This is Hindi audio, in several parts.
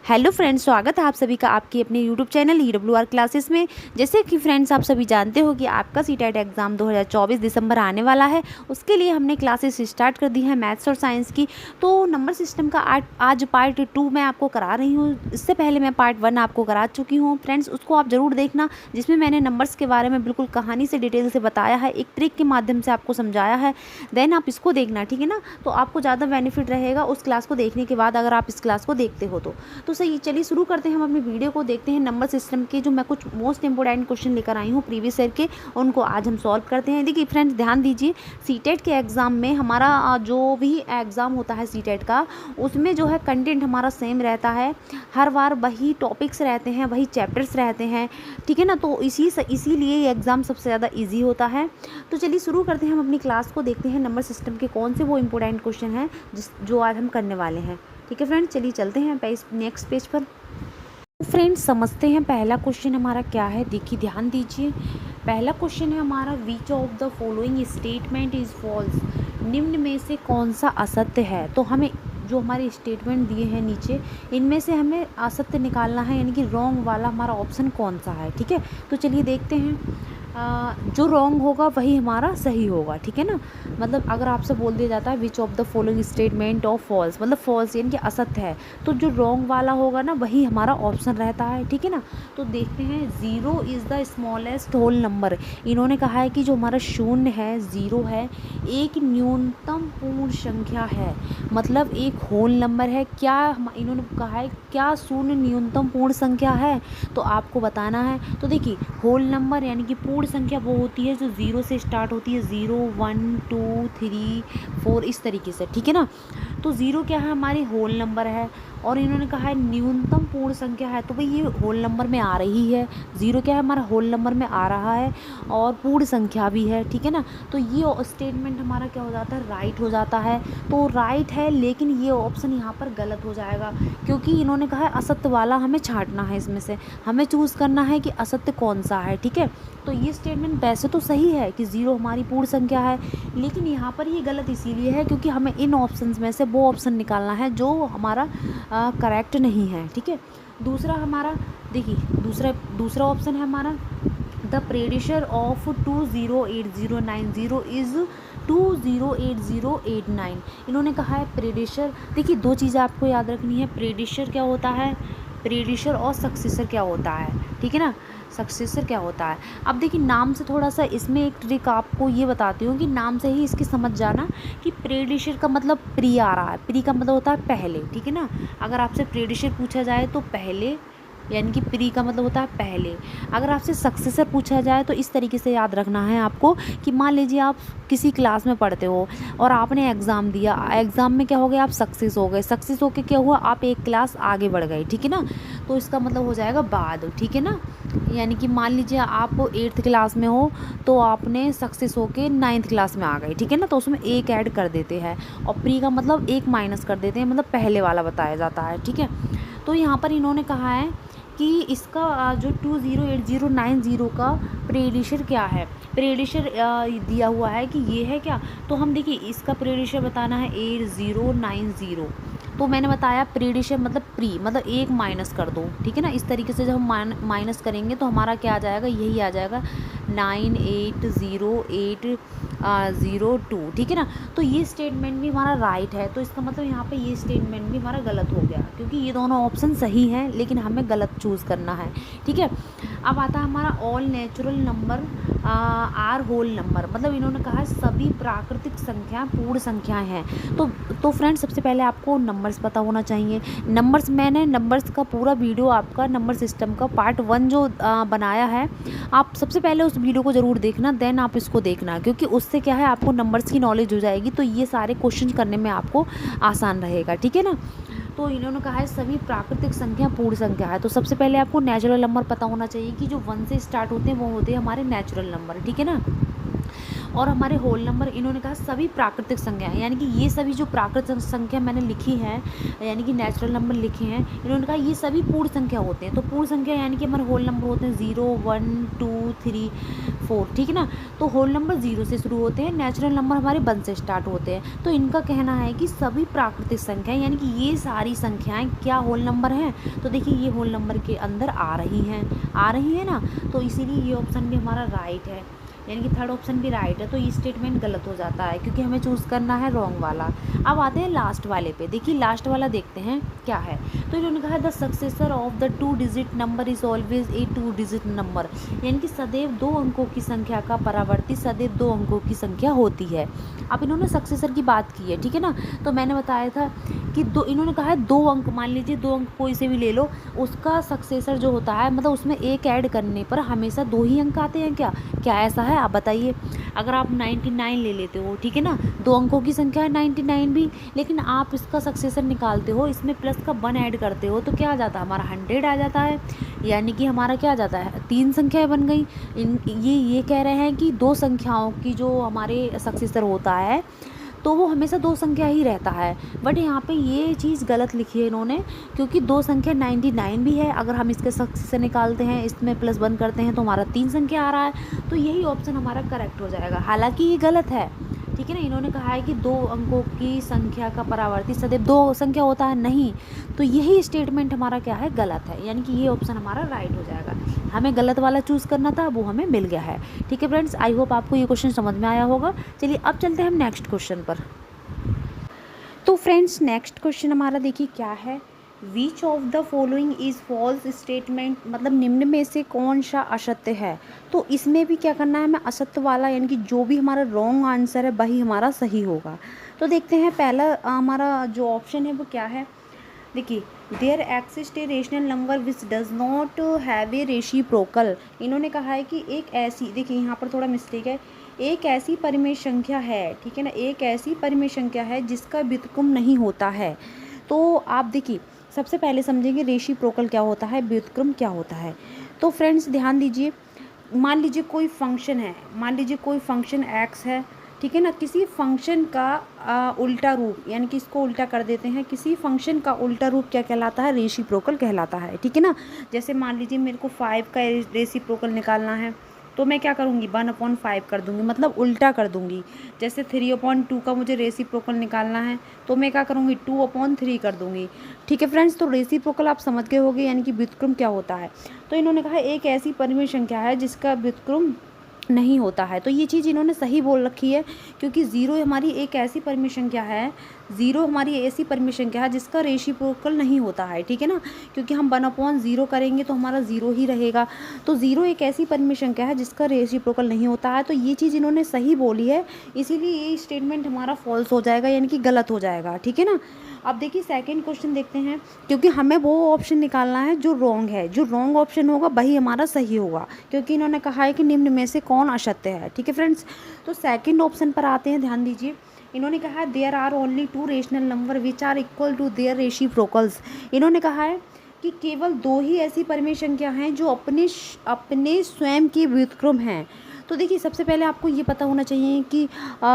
हेलो फ्रेंड्स, स्वागत है आप सभी का आपके अपने यूट्यूब चैनल EWR क्लासेस में। जैसे कि फ्रेंड्स आप सभी जानते हो कि आपका सीटेट एग्ज़ाम 2024 दिसंबर आने वाला है। उसके लिए हमने क्लासेस स्टार्ट कर दी हैं मैथ्स और साइंस की। तो नंबर सिस्टम का आज पार्ट 2 मैं आपको करा रही हूँ। इससे पहले मैं पार्ट 1 आपको करा चुकी हूँ फ्रेंड्स, उसको आप ज़रूर देखना, जिसमें मैंने नंबर्स के बारे में बिल्कुल कहानी से डिटेल से बताया है, एक ट्रिक के माध्यम से आपको समझाया है। देन आप इसको देखना, ठीक है ना। तो आपको ज़्यादा बेनिफिट रहेगा उस क्लास को देखने के बाद, अगर आप इस क्लास को देखते हो तो सही। चलिए शुरू करते हैं हम अपनी वीडियो को, देखते हैं नंबर सिस्टम के जो मैं कुछ मोस्ट इंपोर्टेंट क्वेश्चन लेकर आई हूँ प्रीवियस ईयर के, उनको आज हम सॉल्व करते हैं। देखिए फ्रेंड्स, ध्यान दीजिए, सीटेट के एग्ज़ाम में हमारा जो भी एग्ज़ाम होता है सीटेट का, उसमें जो है कंटेंट हमारा सेम रहता है। हर बार वही टॉपिक्स रहते हैं, वही चैप्टर्स रहते हैं, ठीक है ना। तो इसीलिए ये एग्ज़ाम सबसे ज़्यादा ईजी होता है। तो चलिए शुरू करते हैं हम अपनी क्लास को, देखते हैं नंबर सिस्टम के कौन से वो इंपॉर्टेंट क्वेश्चन हैं जो आज हम करने वाले हैं। ठीक है फ्रेंड्स, चलिए चलते हैं नेक्स्ट पेज पर। फ्रेंड्स समझते हैं पहला क्वेश्चन हमारा क्या है। देखिए ध्यान दीजिए, पहला क्वेश्चन है हमारा, which of the following statement is false. निम्न में से कौन सा असत्य है। तो हमें जो हमारे स्टेटमेंट दिए हैं नीचे, इनमें से हमें असत्य निकालना है, यानी कि रॉन्ग वाला हमारा ऑप्शन कौन सा है। ठीक है, तो चलिए देखते हैं। जो रॉन्ग होगा वही हमारा सही होगा, ठीक है ना। मतलब अगर आपसे बोल दिया जाता है which of the following statement of false, मतलब फॉल्स यानी कि असत्य है, तो जो रॉन्ग वाला होगा ना वही हमारा ऑप्शन रहता है, ठीक है ना। तो देखते हैं, 0 is the smallest whole number. इन्होंने कहा है कि जो हमारा शून्य है, 0 है, एक न्यूनतम पूर्ण संख्या है, मतलब एक होल नंबर है। क्या इन्होंने कहा है, क्या शून्य न्यूनतम पूर्ण संख्या है, तो आपको बताना है। तो देखिए, होल नंबर यानी कि पूर्ण संख्या वो होती है जो 0 से स्टार्ट होती है, 0 1 2 3 4 इस तरीके से, ठीक है ना। तो 0 क्या है, हमारी होल नंबर है। और इन्होंने कहा है न्यूनतम पूर्ण संख्या है, तो भाई ये होल नंबर में आ रही है। 0 क्या है, हमारा होल नंबर में आ रहा है और पूर्ण संख्या भी है, ठीक है ना। तो ये स्टेटमेंट हमारा क्या हो जाता है, राइट हो जाता है। तो राइट है, लेकिन ये ऑप्शन यहाँ पर गलत हो जाएगा, क्योंकि इन्होंने कहा है असत्य वाला हमें छांटना है, इसमें से हमें चूज़ करना है कि असत्य कौन सा है, ठीक है। तो ये स्टेटमेंट वैसे तो सही है कि 0 हमारी पूर्ण संख्या है, लेकिन यहाँ पर ये गलत इसीलिए है क्योंकि हमें इन ऑप्शंस में से वो ऑप्शन निकालना है जो हमारा करेक्ट नहीं है, ठीक है। दूसरा हमारा, देखिए दूसरा ऑप्शन है हमारा, द प्रेडिशर ऑफ 208090 इज़ 208089। इन्होंने कहा है प्रेडिशर। देखिए दो चीज़ें आपको याद रखनी है, प्रेडिशर क्या होता है, प्रेडिशर और सक्सेसर क्या होता है, ठीक है ना। सक्सेसर क्या होता है, अब देखिए नाम से थोड़ा सा इसमें एक ट्रिक आपको ये बताती हूँ कि नाम से ही इसकी समझ जाना कि प्रेडिशर का मतलब प्री आ रहा है, प्री का मतलब होता है पहले, ठीक है ना। अगर आपसे प्रेडिशर पूछा जाए तो पहले, यानी कि प्री का मतलब होता है पहले। अगर आपसे सक्सेसर पूछा जाए तो इस तरीके से याद रखना है आपको कि मान लीजिए आप किसी क्लास में पढ़ते हो और आपने एग्ज़ाम दिया, एग्ज़ाम में क्या हो गया, आप सक्सेस हो गए, सक्सेस होके क्या हुआ, आप एक क्लास आगे बढ़ गए, ठीक है ना। तो इसका मतलब हो जाएगा बाद, ठीक है ना। यानी कि मान लीजिए आप 8th क्लास में हो तो आपने सक्सेस होके 9th क्लास में आ गए, ठीक है ना। तो उसमें एक ऐड कर देते हैं और प्री का मतलब एक माइनस कर देते हैं, मतलब पहले वाला बताया जाता है, ठीक है। तो यहाँ पर इन्होंने कहा है कि इसका जो 208090 का प्रेडिशर क्या है, प्रेडिशर दिया हुआ है कि ये है क्या। तो हम देखिए इसका प्रेडिशर बताना है 8090। तो मैंने बताया प्रेडिशर मतलब प्री, मतलब एक माइनस कर दो, ठीक है ना। इस तरीके से जब हम माइनस करेंगे तो हमारा क्या आ जाएगा, यही आ जाएगा 9808002, ठीक है ना। तो ये स्टेटमेंट भी हमारा राइट है। तो इसका मतलब यहाँ पे ये स्टेटमेंट भी हमारा गलत हो गया, क्योंकि ये दोनों ऑप्शन सही हैं लेकिन हमें गलत चूज़ करना है, ठीक है। अब आता है हमारा all natural number are whole number, मतलब इन्होंने कहा है सभी प्राकृतिक संख्या पूर्ण संख्याएं हैं। तो फ्रेंड्स सबसे पहले आपको नंबर्स पता होना चाहिए। मैंने नंबर्स का पूरा वीडियो आपका नंबर सिस्टम का पार्ट 1 जो बनाया है, आप सबसे पहले उस वीडियो को ज़रूर देखना, देन आप इसको देखना, क्योंकि उससे क्या है आपको नंबर्स की नॉलेज हो जाएगी, तो ये सारे क्वेश्चन करने में आपको आसान रहेगा, ठीक है ना। तो इन्होंने कहा है सभी प्राकृतिक संख्या पूर्ण संख्या है। तो सबसे पहले आपको नेचुरल नंबर पता होना चाहिए कि जो 1 से स्टार्ट होते हैं वो होते हैं हमारे नेचुरल नंबर, ठीक है ना। और हमारे होल नंबर इन्होंने कहा सभी प्राकृतिक संख्या, यानी कि ये सभी जो प्राकृतिक संख्या मैंने लिखी हैं, यानी कि नेचुरल नंबर लिखे हैं, इन्होंने कहा ये सभी पूर्ण संख्या होते हैं। तो पूर्ण संख्या यानी कि हमारे होल नंबर होते हैं 0, 1, 2, 3, 4, ठीक है ना। तो होल नंबर 0 से शुरू होते हैं, नेचुरल नंबर हमारे 1 से स्टार्ट होते हैं। तो इनका कहना है कि सभी प्राकृतिक संख्याएं, यानी कि ये सारी संख्याएं क्या होल नंबर हैं। तो देखिए ये होल नंबर के अंदर आ रही हैं ना, तो इसीलिए ये ऑप्शन भी हमारा राइट है, यानी कि थर्ड ऑप्शन भी राइट है। तो ये स्टेटमेंट गलत हो जाता है क्योंकि हमें चूज़ करना है रॉन्ग वाला। अब आते हैं लास्ट वाले पे। देखिए लास्ट वाला देखते हैं क्या है। तो इन्होंने कहा the successor of the 2 digit number is always a 2 digit number, यानी कि सदैव 2 अंकों की संख्या का परावर्ती सदैव 2 अंकों की संख्या होती है। अब इन्होंने सक्सेसर की बात की है, ठीक है ना। तो मैंने बताया था कि इन्होंने कहा है 2 अंक, मान लीजिए 2 अंक कोई से भी ले लो, उसका सक्सेसर जो होता है मतलब उसमें एक ऐड करने पर हमेशा 2 ही अंक आते हैं क्या ऐसा है आप बताइए। अगर आप 99 ले लेते हो, ठीक है ना, 2 अंकों की संख्या है 99 भी, लेकिन आप इसका सक्सेसर निकालते हो, इसमें प्लस का 1 ऐड करते हो तो क्या आ जाता है हमारा 100 आ जाता है, यानी कि हमारा क्या आ जाता है 3 संख्याएं बन गई। ये कह रहे हैं कि 2 संख्याओं की जो हमारे सक्सेसर होता है तो वो हमेशा 2 संख्या ही रहता है। बट यहाँ पे ये चीज़ गलत लिखी है इन्होंने, क्योंकि 2 संख्या 99 भी है, अगर हम इसके सक्सेसर निकालते हैं, इसमें +1 करते हैं तो हमारा 3 संख्या आ रहा है। तो यही ऑप्शन हमारा करेक्ट हो जाएगा, हालांकि ये गलत है, ठीक है ना। इन्होंने कहा है कि 2 अंकों की संख्या का परावर्ती सदैव 2 संख्या होता है, नहीं। तो यही स्टेटमेंट हमारा क्या है, गलत है, यानी कि ये ऑप्शन हमारा राइट हो जाएगा। हमें गलत वाला चूज़ करना था, वो हमें मिल गया है। ठीक है फ्रेंड्स, आई होप आपको ये क्वेश्चन समझ में आया होगा। चलिए अब चलते हैं हम नेक्स्ट क्वेश्चन पर। तो फ्रेंड्स नेक्स्ट क्वेश्चन हमारा देखिए क्या है, which of the following is false statement, मतलब निम्न में से कौन सा असत्य है। तो इसमें भी क्या करना है हमें, असत्य वाला, यानी कि जो भी हमारा रॉन्ग आंसर है वही हमारा सही होगा। तो देखते हैं पहला हमारा जो ऑप्शन है वो क्या है। देखिए there exist a rational number which does not have a reciprocal. इन्होंने कहा है कि एक ऐसी, देखिए यहाँ पर थोड़ा मिस्टेक है, एक ऐसी परिमेय संख्या है, ठीक है ना, एक ऐसी परिमेय संख्या है जिसका व्युत्क्रम नहीं होता है। तो आप देखिए सबसे पहले समझेंगे रेसिप्रोकल क्या होता है, व्युत्क्रम क्या होता है। तो फ्रेंड्स ध्यान दीजिए, मान लीजिए कोई फंक्शन है, मान लीजिए कोई फंक्शन x है, ठीक है ना, किसी फंक्शन का उल्टा रूप, यानी कि इसको उल्टा कर देते हैं, किसी फंक्शन का उल्टा रूप क्या कहलाता है, रेसिप्रोकल कहलाता है, ठीक है ना। जैसे मान लीजिए मेरे को 5 का रेसिप्रोकल निकालना है तो मैं क्या करूँगी, 1/5 कर दूँगी, मतलब उल्टा कर दूँगी। जैसे 3/2 का मुझे रेसिप्रोकल निकालना है तो मैं क्या करूँगी, 2/3 कर दूँगी। ठीक है फ्रेंड्स, तो रेसिप्रोकल आप समझ गए होंगे, यानी कि व्युत्क्रम क्या होता है। तो इन्होंने कहा एक ऐसी परिमेय संख्या है जिसका व्युत्क्रम नहीं होता है। तो ये चीज़ इन्होंने सही बोल रखी है, क्योंकि 0 हमारी एक ऐसी परिमेय संख्या है, 0 हमारी ऐसी परिमेय संख्या है जिसका रेसिप्रोकल नहीं होता है, ठीक है ना, क्योंकि हम 1/0 करेंगे तो हमारा 0 ही रहेगा। तो 0 एक ऐसी परिमेय संख्या है जिसका रेसिप्रोकल नहीं होता है। तो ये चीज़ इन्होंने सही बोली है, इसीलिए ये स्टेटमेंट हमारा फॉल्स हो जाएगा, यानी कि गलत हो जाएगा, ठीक है ना। अब देखिए सेकंड क्वेश्चन देखते हैं, क्योंकि हमें वो ऑप्शन निकालना है जो रॉन्ग है, जो रॉन्ग ऑप्शन होगा वही हमारा सही होगा, क्योंकि इन्होंने कहा है कि निम्न में से कौन असत्य है। ठीक है फ्रेंड्स, तो सेकंड ऑप्शन पर आते हैं, ध्यान दीजिए। इन्होंने कहा है there are only 2 rational number which are equal to their reciprocals. इन्होंने कहा है कि केवल 2 ही ऐसी परिमेय संख्या हैं जो अपने स्वयं के व्युत्क्रम हैं। तो देखिए सबसे पहले आपको ये पता होना चाहिए कि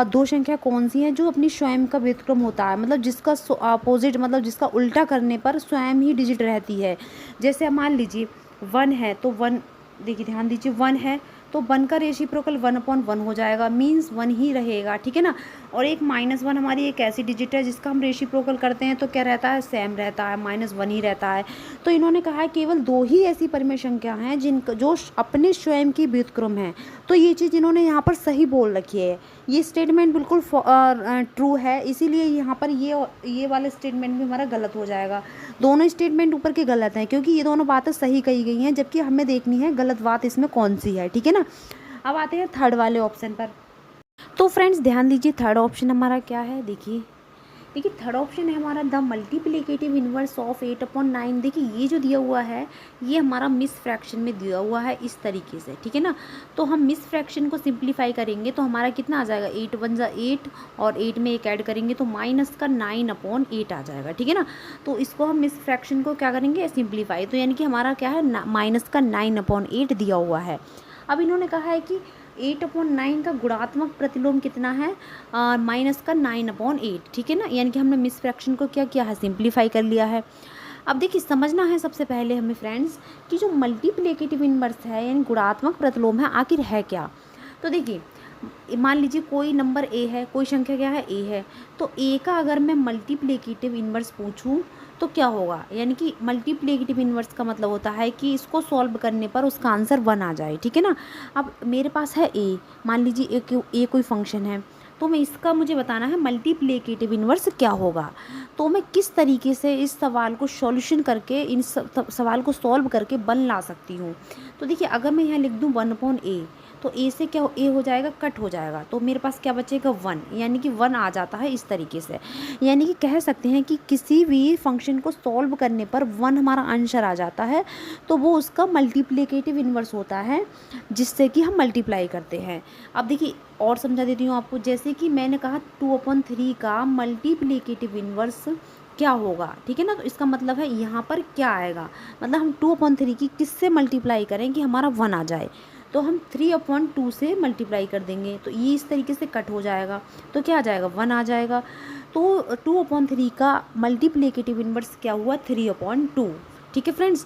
2 संख्या कौन सी हैं जो अपनी स्वयं का व्युत्क्रम होता है, मतलब जिसका अपोजिट, मतलब जिसका उल्टा करने पर स्वयं ही डिजिट रहती है। जैसे मान लीजिए 1 है तो 1, देखिए ध्यान दीजिए 1 है तो 1 का रेसिप्रोकल 1/1 हो जाएगा, मीन्स 1 ही रहेगा, ठीक है ना। और एक -1 हमारी एक ऐसी डिजिट है जिसका हम रेसिप्रोकल करते हैं तो क्या रहता है, सेम रहता है, -1 ही रहता है। तो इन्होंने कहा है केवल 2 ही ऐसी परिमेय संख्या हैं जिनका जो अपने स्वयं की व्युत्क्रम है। तो ये चीज़ इन्होंने यहाँ पर सही बोल रखी है, ये स्टेटमेंट बिल्कुल ट्रू है, इसीलिए यहाँ पर ये वाला स्टेटमेंट भी हमारा गलत हो जाएगा। दोनों स्टेटमेंट ऊपर के गलत हैं, क्योंकि ये दोनों बातें सही कही गई हैं, जबकि हमें देखनी है गलत बात इसमें कौन सी है, ठीक है ना। अब आते हैं थर्ड वाले ऑप्शन पर। तो फ्रेंड्स ध्यान दीजिए थर्ड ऑप्शन हमारा क्या है, देखिए थर्ड ऑप्शन है हमारा द मल्टीप्लिकेटिव इन्वर्स ऑफ 8/9। देखिए ये जो दिया हुआ है ये हमारा मिस फ्रैक्शन में दिया हुआ है इस तरीके से, ठीक है ना। तो हम मिस फ्रैक्शन को सिंप्लीफाई करेंगे तो हमारा कितना आ जाएगा, 8 × 1 = 8 और 8 में एक ऐड करेंगे तो -9/8 आ जाएगा, ठीक है ना। तो इसको हम मिस फ्रैक्शन को क्या करेंगे, सिंप्लीफाई, तो यानी कि हमारा क्या है -9/8 दिया हुआ है। अब इन्होंने कहा है कि 8/9 का गुणात्मक प्रतिलोम कितना है, -9/8, ठीक है ना। यानी कि हमने मिस फ्रैक्शन को क्या किया है, सिंप्लीफाई कर लिया है। अब देखिए समझना है सबसे पहले हमें फ्रेंड्स कि जो मल्टीप्लिकेटिव इनवर्स है यानी गुणात्मक प्रतिलोम है आखिर है क्या। तो देखिए मान लीजिए कोई नंबर ए है, कोई संख्या क्या है, ए है, तो ए का अगर मैं मल्टीप्लिकेटिव इनवर्स पूछूं तो क्या होगा, यानी कि मल्टीप्लिकेटिव इनवर्स का मतलब होता है कि इसको सॉल्व करने पर उसका आंसर 1 आ जाए, ठीक है ना। अब मेरे पास है ए, मान लीजिए ए कोई फंक्शन है, तो मैं इसका मुझे बताना है मल्टीप्लिकेटिव इनवर्स क्या होगा। तो मैं किस तरीके से इस सवाल को सॉल्यूशन करके इन सवाल को सॉल्व करके 1 ला सकती हूँ। तो देखिए अगर मैं यहाँ लिख दूँ 1/a, तो ए से क्या ए हो जाएगा, कट हो जाएगा, तो मेरे पास क्या बचेगा 1, यानी कि 1 आ जाता है इस तरीके से। यानी कि कह सकते हैं कि किसी भी फंक्शन को सॉल्व करने पर 1 हमारा आंसर आ जाता है, तो वो उसका मल्टीप्लिकेटिव इन्वर्स होता है जिससे कि हम मल्टीप्लाई करते हैं। अब देखिए और समझा देती हूँ आपको, जैसे कि मैंने कहा 2/3 का मल्टीप्लिकेटिव इन्वर्स क्या होगा, ठीक है ना। तो इसका मतलब है यहाँ पर क्या आएगा, मतलब हम 2/3 की किससे मल्टीप्लाई करें कि हमारा 1 आ जाए, तो हम 3/2 से मल्टीप्लाई कर देंगे, तो ये इस तरीके से कट हो जाएगा, तो क्या आ जाएगा 1 आ जाएगा। तो 2/3 का मल्टीप्लिकेटिव इन्वर्स क्या हुआ 3/2, ठीक है फ्रेंड्स।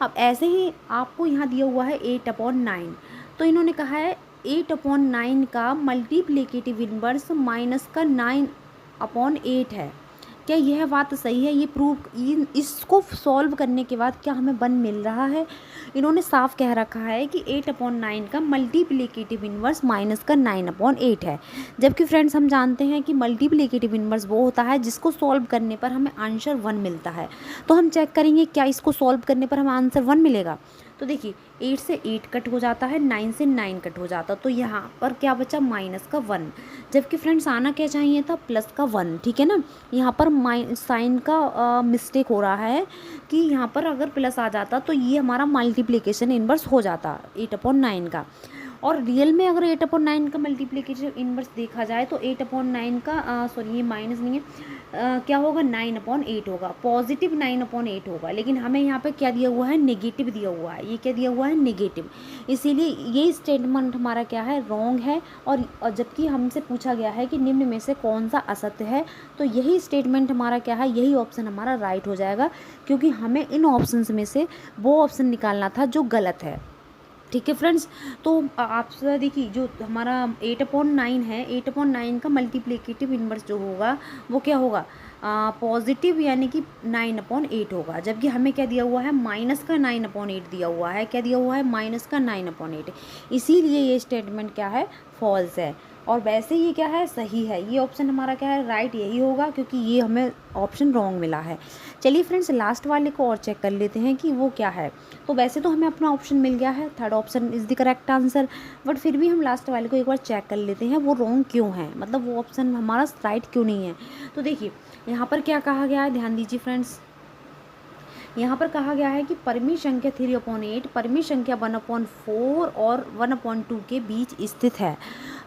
अब ऐसे ही आपको यहाँ दिया हुआ है 8/9, तो इन्होंने कहा है 8/9 का मल्टीप्लिकेटिव इन्वर्स -9/8 है। क्या यह बात सही है, ये प्रूव इसको सॉल्व करने के बाद क्या हमें 1 मिल रहा है। इन्होंने साफ कह रखा है कि 8/9 का मल्टीप्लिकेटिव इन्वर्स -9/8 है। जबकि फ्रेंड्स हम जानते हैं कि मल्टीप्लिकेटिव इन्वर्स वो होता है जिसको सॉल्व करने पर हमें आंसर 1 मिलता है। तो हम चेक करेंगे क्या इसको सॉल्व करने पर हमें आंसर 1 मिलेगा। तो देखिए 8 से 8 कट हो जाता है, 9 से 9 कट हो जाता, तो यहाँ पर क्या बचा -1। जबकि फ्रेंड्स आना क्या चाहिए था, +1, ठीक है ना। यहाँ पर साइन का मिस्टेक हो रहा है कि यहाँ पर अगर प्लस आ जाता तो ये हमारा मल्टीप्लिकेशन इन्वर्स हो जाता 8/9 का। और रियल में अगर 8/9 का मल्टीप्लिकेशन इन्वर्स देखा जाए तो 8/9 का सॉरी ये माइनस नहीं है, क्या होगा 9/8 होगा, पॉजिटिव 9/8 होगा। लेकिन हमें यहाँ पे क्या दिया हुआ है, नेगेटिव दिया हुआ है, ये क्या दिया हुआ है, नेगेटिव। इसीलिए ये स्टेटमेंट हमारा क्या है, रॉन्ग है। और जबकि हमसे पूछा गया है कि निम्न में से कौन सा असत्य है, तो यही स्टेटमेंट हमारा क्या है, यही ऑप्शन हमारा राइट हो जाएगा, क्योंकि हमें इन ऑप्शंस में से वो ऑप्शन निकालना था जो गलत है, ठीक है फ्रेंड्स। तो आप देखिए जो हमारा 8/9 है, 8/9 का मल्टीप्लिकेटिव इन्वर्स जो होगा वो क्या होगा, पॉजिटिव यानी कि 9/8 होगा। जबकि हमें क्या दिया हुआ है, -9/8 दिया हुआ है, क्या दिया हुआ है, -9/8। इसीलिए ये स्टेटमेंट क्या है, फॉल्स है। और वैसे ये क्या है, सही है। ये ऑप्शन हमारा क्या है, राइट यही होगा, क्योंकि ये हमें ऑप्शन रॉन्ग मिला है। चलिए फ्रेंड्स लास्ट वाले को और चेक कर लेते हैं कि वो क्या है। तो वैसे तो हमें अपना ऑप्शन मिल गया है, third option is the correct answer, but फिर भी हम लास्ट वाले को एक बार चेक कर लेते हैं वो रॉन्ग क्यों है, मतलब वो ऑप्शन हमारा राइट क्यों नहीं है। तो देखिए यहाँ पर क्या कहा गया है, ध्यान दीजिए फ्रेंड्स। यहाँ पर कहा गया है कि परिमेय संख्या 3/8 परिमेय संख्या 1/4 और 1/2 के बीच स्थित है।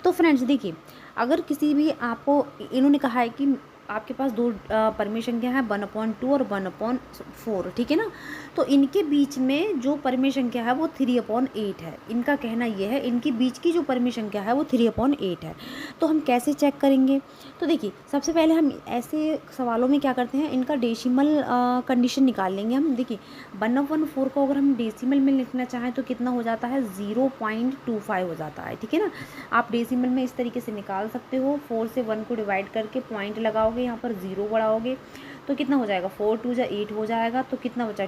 तो फ्रेंड्स देखिए अगर किसी भी आपको, इन्होंने कहा है कि आपके पास दो परिमेय संख्या है 1/2 और 1/4, ठीक है ना। तो इनके बीच में जो परिमेय संख्या है वो 3/8 है। इनका कहना यह है इनके बीच की जो परिमेय संख्या है वो 3/8 है। तो हम कैसे चेक करेंगे, तो देखिए सबसे पहले हम ऐसे सवालों में क्या करते हैं, इनका डेसिमल कंडीशन निकाल लेंगे हम। देखिए 1/4 को अगर हम डेसिमल में लिखना चाहें तो कितना हो जाता है, 0.25 हो जाता है, ठीक है ना। आप डेसिमल में इस तरीके से निकाल सकते हो, 4 से 1 को डिवाइड करके पॉइंट लगाओगे, यहाँ पर 0 बढ़ाओगे तो कितना हो जाएगा, 4 2 जा 8 हो जाएगा, तो कितना बचा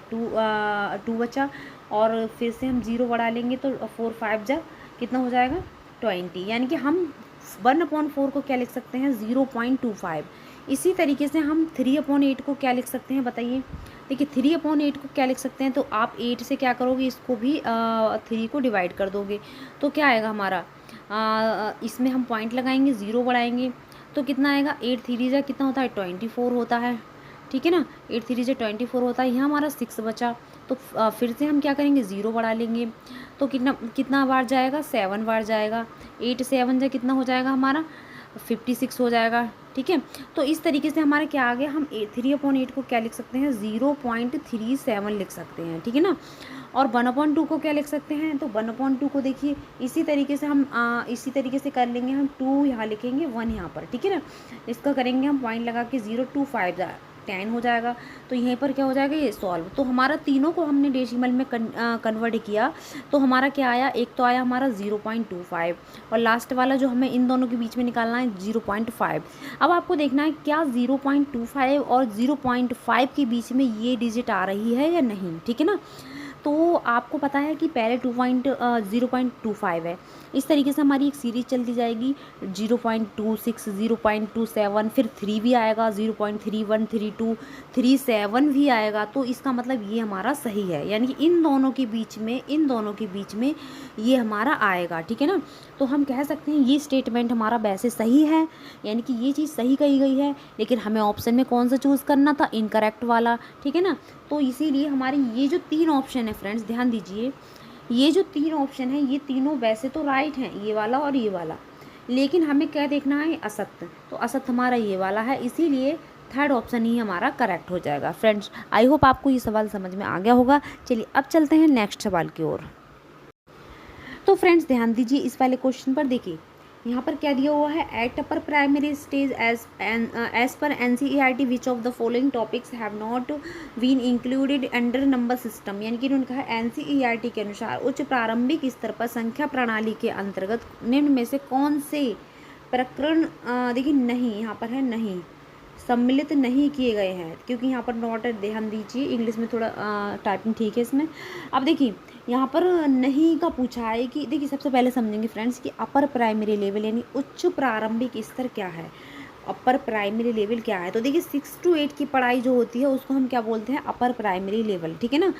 2 बचा। और फिर से हम 0 बढ़ा लेंगे तो 4 5 जा कितना हो जाएगा 20, यानी कि हम 1/4 को क्या लिख सकते हैं, 0.25। इसी तरीके से हम 3/8 को क्या लिख सकते हैं, बताइए। देखिए 3/8 को क्या लिख सकते हैं, तो आप 8 से क्या करोगे, इसको भी 3 को डिवाइड कर दोगे, तो क्या आएगा हमारा, इसमें हम पॉइंट लगाएंगे, 0 बढ़ाएंगे तो कितना आएगा, 8 3 जा कितना होता है 24 होता है, ठीक है ना। 8 3 जा 24 होता है, यहाँ हमारा 6 बचा। तो फिर से हम क्या करेंगे, 0 बढ़ा लेंगे तो कितना कितना बार जाएगा, 7 बार जाएगा। 8 7 जा कितना हो जाएगा हमारा 56 हो जाएगा, ठीक है। तो इस तरीके से हमारा क्या आ गया, हम 3/8 को क्या लिख सकते हैं, 0.37 लिख सकते हैं, ठीक है ना। और 1/2 को क्या लिख सकते हैं, तो 1/2 को देखिए इसी तरीके से हम इसी तरीके से कर लेंगे हम। 2 यहाँ लिखेंगे, 1 यहाँ पर, ठीक है ना। इसका करेंगे हम पॉइंट लगा के 0 2 5 10 हो जाएगा। तो यहीं पर क्या हो जाएगा, ये सॉल्व। तो हमारा तीनों को हमने डेसिमल में कन्वर्ट किया, तो हमारा क्या आया, एक तो आया हमारा 0.25 और लास्ट वाला जो हमें इन दोनों के बीच में निकालना है 0.5। अब आपको देखना है क्या 0.25 और 0.5 के बीच में ये डिजिट आ रही है या नहीं, ठीक है ना। तो आपको पता है कि पहले 0.25 है। इस तरीके से हमारी एक सीरीज चलती जाएगी, 0.26 0.27, फिर 3 भी आएगा, 0.31 32 37 भी आएगा। तो इसका मतलब ये हमारा सही है, यानी कि इन दोनों के बीच में ये हमारा आएगा, ठीक है ना। तो हम कह सकते हैं ये स्टेटमेंट हमारा वैसे सही है, यानी कि ये चीज़ सही कही गई है, लेकिन हमें ऑप्शन में कौन सा चूज़ करना था, इनकरेक्ट वाला, ठीक है ना। तो इसीलिए हमारी ये जो 3 ऑप्शन है फ्रेंड्स, ध्यान दीजिए, ये जो 3 ऑप्शन है ये तीनों वैसे तो राइट हैं, ये वाला और ये वाला, लेकिन हमें क्या देखना है, असत्य। तो असत्य हमारा ये वाला है, इसीलिए थर्ड ऑप्शन ही हमारा करेक्ट हो जाएगा। फ्रेंड्स आई होप आपको ये सवाल समझ में आ गया होगा। चलिए अब चलते हैं नेक्स्ट सवाल की ओर। तो फ्रेंड्स ध्यान दीजिए इस वाले क्वेश्चन पर, देखिए यहाँ पर क्या दिया हुआ है, at upper primary stage as पर NCERT which of the following topics have not been included under number system, यानी कि उन्होंने कहा NCERT के अनुसार उच्च प्रारंभिक स्तर पर संख्या प्रणाली के अंतर्गत निम्न में से कौन से प्रकरण देखिए नहीं, यहाँ पर है नहीं, सम्मिलित नहीं किए गए हैं, क्योंकि यहाँ पर नॉट है, ध्यान दीजिए इंग्लिश में थोड़ा टाइपिंग ठीक है इसमें। अब देखिए यहाँ पर नहीं का पूछा है कि देखिए सबसे पहले समझेंगे फ्रेंड्स कि अपर प्राइमरी लेवल यानी उच्च प्रारंभिक स्तर क्या है, अपर प्राइमरी लेवल क्या है। तो देखिए 6 to 8 की पढ़ाई जो होती है उसको हम क्या बोलते हैं, अपर प्राइमरी लेवल, ठीक है ना।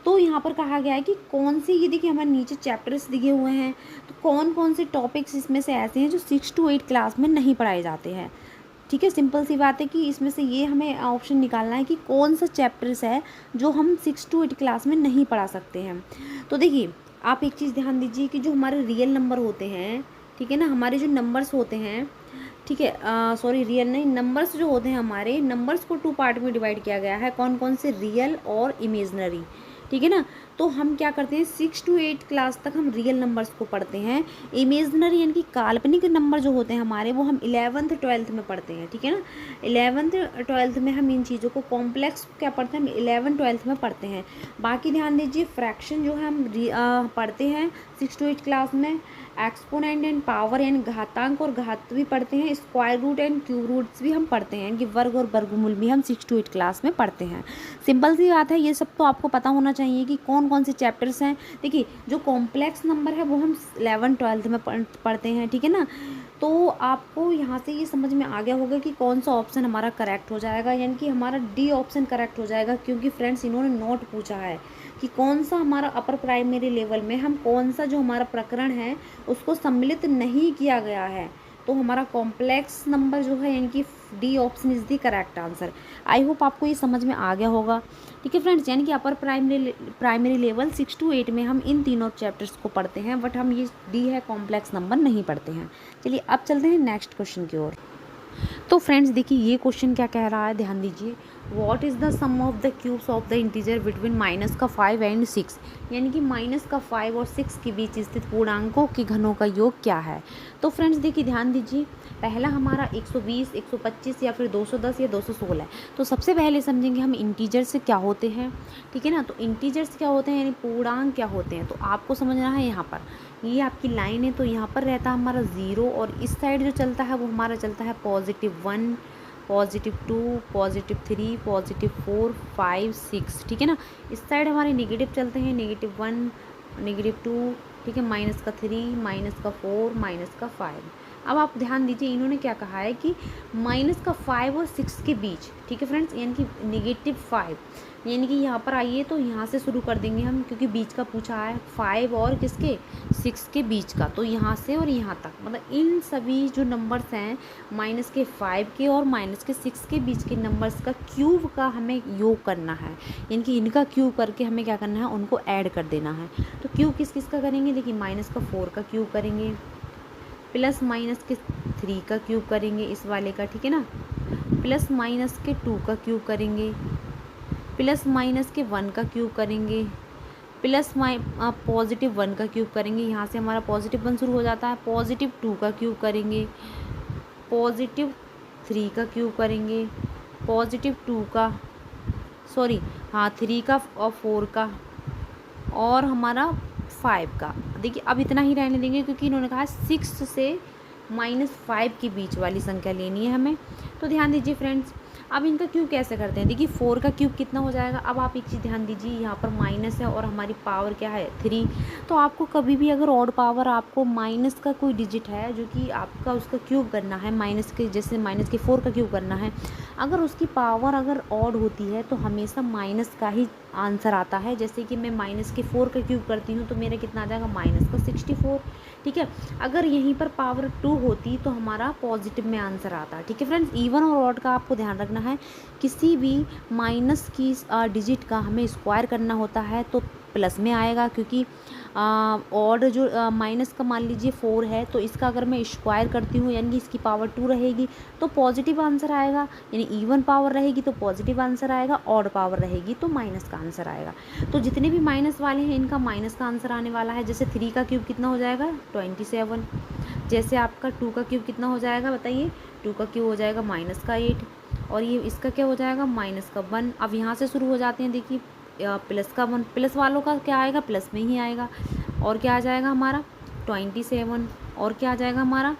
तो यहाँ पर कहा गया है कि कौन सी, ये देखिए हमारे नीचे चैप्टर्स दिए हुए हैं, तो कौन कौन से टॉपिक्स इसमें से ऐसे हैं जो 6 to 8 क्लास में नहीं पढ़ाए जाते हैं, ठीक है। सिंपल सी बात है कि इसमें से ये हमें ऑप्शन निकालना है कि कौन सा चैप्टर्स है जो हम 6 to 8 क्लास में नहीं पढ़ा सकते हैं। तो देखिए आप एक चीज़ ध्यान दीजिए कि जो हमारे रियल नंबर होते हैं, ठीक है ना, हमारे जो नंबर्स होते हैं, ठीक है, सॉरी रियल नहीं, नंबर्स जो होते हैं हमारे, नंबर्स को 2 पार्ट में डिवाइड किया गया है, कौन कौन से, रियल और इमेजनरी, ठीक है ना। तो हम क्या करते हैं 6 to 8 क्लास तक हम रियल नंबर्स को पढ़ते हैं, इमेजनरी यानी कि काल्पनिक नंबर जो होते हैं हमारे वो हम 11th 12th में पढ़ते हैं, ठीक है ना। 11th 12th में हम इन चीज़ों को कॉम्प्लेक्स क्या पढ़ते हैं, हम 11 12th में पढ़ते हैं। बाकी ध्यान दीजिए फ्रैक्शन जो है हम पढ़ते हैं 6 to 8 क्लास में, एक्सपोनेंट एंड पावर यानी घातांक और घात भी पढ़ते हैं, square root and cube roots भी हम पढ़ते हैं, कि वर्ग और वर्गमूल भी हम 6 to 8 क्लास में पढ़ते हैं। सिंपल सी बात है, ये सब तो आपको पता होना चाहिए कि कौन कौन से चैप्टर्स हैं। देखिए जो कॉम्प्लेक्स नंबर है वो हम 11 12th में पढ़ते हैं, ठीक है ना। तो आपको यहाँ से ये समझ में आ गया होगा कि कौन सा ऑप्शन हमारा करेक्ट हो जाएगा, यानी कि हमारा डी ऑप्शन करेक्ट हो जाएगा, क्योंकि फ्रेंड्स इन्होंने नोट पूछा है कि कौन सा हमारा अपर प्राइमरी लेवल में हम कौन सा जो हमारा प्रकरण है उसको सम्मिलित नहीं किया गया है। तो हमारा कॉम्प्लेक्स नंबर जो है, यानी कि D option is the correct answer. I hope आपको ये समझ में आ गया होगा, ठीक है फ्रेंड्स। यानी कि अपर प्राइमरी लेवल 6 to 8 में हम इन तीनों चैप्टर्स को पढ़ते हैं, बट हम ये डी है कॉम्प्लेक्स नंबर नहीं पढ़ते हैं। चलिए अब चलते हैं नेक्स्ट क्वेश्चन की ओर। तो फ्रेंड्स देखिए ये क्वेश्चन क्या कह रहा है, ध्यान दीजिए, what is the sum of the cubes of the integer between -5 and 6, यानी कि -5 और 6 के बीच स्थित पूर्णांकों के घनों का योग क्या है। तो फ्रेंड्स देखिए ध्यान दीजिए, पहला हमारा 120 125 या फिर 210 या 216 है। तो सबसे पहले समझेंगे हम इंटीजर्स क्या होते हैं, ठीक है ना। तो इंटीजर्स क्या होते हैं यानी पूर्णांक क्या होते हैं, तो आपको समझना है। यहाँ पर ये आपकी लाइन है, तो यहाँ पर रहता है हमारा 0 और इस साइड जो चलता है वो हमारा चलता है +1 +2 +3 +4 5 6, ठीक है ना। इस साइड हमारे नेगेटिव चलते हैं, -1 -2, ठीक है, -3 -4 -5। अब आप ध्यान दीजिए इन्होंने क्या कहा है कि -5 और 6 के बीच, ठीक है फ्रेंड्स, यानी कि -5, यानी कि यहाँ पर आइए तो यहाँ से शुरू कर देंगे हम, क्योंकि बीच का पूछा है 5 और किसके 6 के बीच का। तो यहाँ से और यहाँ तक, मतलब इन सभी जो नंबर्स हैं -5 के और -6 के बीच के नंबर्स का क्यूब का हमें योग करना है, यानी कि इनका क्यूब करके हमें क्या करना है, उनको ऐड कर देना है। तो क्यूब किस किस का करेंगे, देखिए -4 का क्यूब करेंगे, +-3 का क्यूब करेंगे इस वाले का, ठीक है ना, +-2 का क्यूब करेंगे, +-1 का क्यूब करेंगे, प्लस +1 का क्यूब करेंगे, यहाँ से हमारा +1 शुरू हो जाता है। +2 का क्यूब करेंगे, +3 का क्यूब करेंगे, +2 का, सॉरी हाँ 3 का और 4 का और हमारा 5 का। देखिए अब इतना ही रहने देंगे क्योंकि इन्होंने कहा 6 से -5 के बीच वाली संख्या लेनी है हमें। तो ध्यान दीजिए फ्रेंड्स, अब इनका क्यूब कैसे करते हैं। देखिए 4 का क्यूब कितना हो जाएगा। अब आप एक चीज़ ध्यान दीजिए, यहाँ पर माइनस है और हमारी पावर क्या है 3। तो आपको कभी भी अगर ऑड पावर, आपको माइनस का कोई डिजिट है जो कि आपका उसका क्यूब करना है, माइनस के जैसे माइनस के 4 का क्यूब करना है, अगर उसकी पावर अगर ऑड होती है तो हमेशा माइनस का ही आंसर आता है। जैसे कि मैं माइनस के 4 का क्यूब करती हूँ तो मेरा कितना आ जाएगा माइनस का 64। ठीक है, अगर यहीं पर पावर 2 होती तो हमारा पॉजिटिव में आंसर आता। ठीक है फ्रेंड्स, इवन और ऑड का आपको ध्यान रखना है, किसी भी माइनस की डिजिट का हमें स्क्वायर करना होता है तो प्लस में आएगा, क्योंकि ऑड जो माइनस का मान लीजिए 4 है तो इसका अगर मैं स्क्वायर करती हूँ यानी कि इसकी पावर 2 रहेगी तो पॉजिटिव आंसर आएगा, यानी इवन पावर रहेगी तो पॉजिटिव आंसर आएगा, ऑड पावर रहेगी तो माइनस का आंसर आएगा। तो जितने भी माइनस वाले हैं इनका माइनस का आंसर आने वाला है। जैसे 3 का क्यूब कितना हो जाएगा 27, जैसे आपका 2 का क्यूब कितना हो जाएगा बताइए, 2 का क्यूब हो जाएगा माइनस का 8, और ये इसका क्या हो जाएगा माइनस का 1। अब यहाँ से शुरू हो जाते हैं, देखिए प्लस का 1, प्लस वालों का क्या आएगा प्लस में ही आएगा, और क्या आ जाएगा हमारा 27, और क्या आ जाएगा हमारा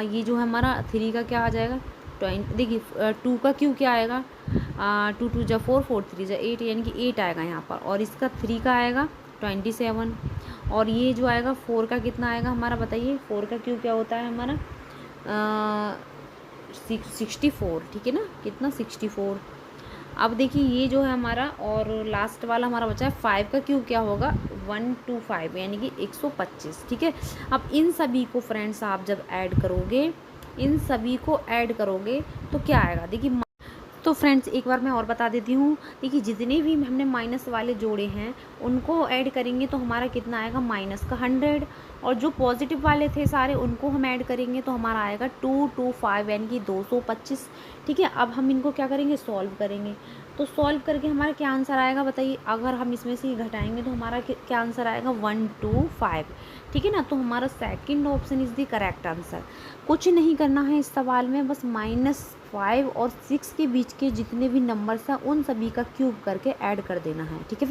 ये जो है हमारा 3 का क्या आ जाएगा 20। देखिए 2 का क्यूब क्या आएगा 2 2 जा 4 4 3 जा 8, यानी कि 8 आएगा यहाँ पर, और इसका 3 का आएगा 27, और ये जो आएगा 4 का कितना आएगा हमारा बताइए, 4 का क्यूब क्या होता है हमारा 64। ठीक है ना, कितना 64। अब देखिए ये जो है हमारा, और लास्ट वाला हमारा बचा है 5 का क्यूब क्या होगा 125, यानी कि 125। ठीक है, अब इन सभी को फ्रेंड्स आप जब ऐड करोगे, इन सभी को ऐड करोगे तो क्या आएगा। देखिए तो फ्रेंड्स एक बार मैं और बता देती हूँ, देखिए जितने भी हमने माइनस वाले जोड़े हैं उनको ऐड करेंगे तो हमारा कितना आएगा माइनस का 100, और जो पॉजिटिव वाले थे सारे उनको हम ऐड करेंगे तो हमारा आएगा 225, यानी कि 225। ठीक है, अब हम इनको क्या करेंगे सॉल्व करेंगे, तो सॉल्व करके हमारा क्या आंसर आएगा बताइए। अगर हम इसमें से घटाएंगे तो हमारा क्या आंसर आएगा 125। ठीक है ना, तो हमारा second option is the correct answer. कुछ नहीं करना है इस सवाल में, बस -5 और 6 के बीच के जितने भी नंबर्स हैं उन सभी का क्यूब करके ऐड कर देना है। ठीक है।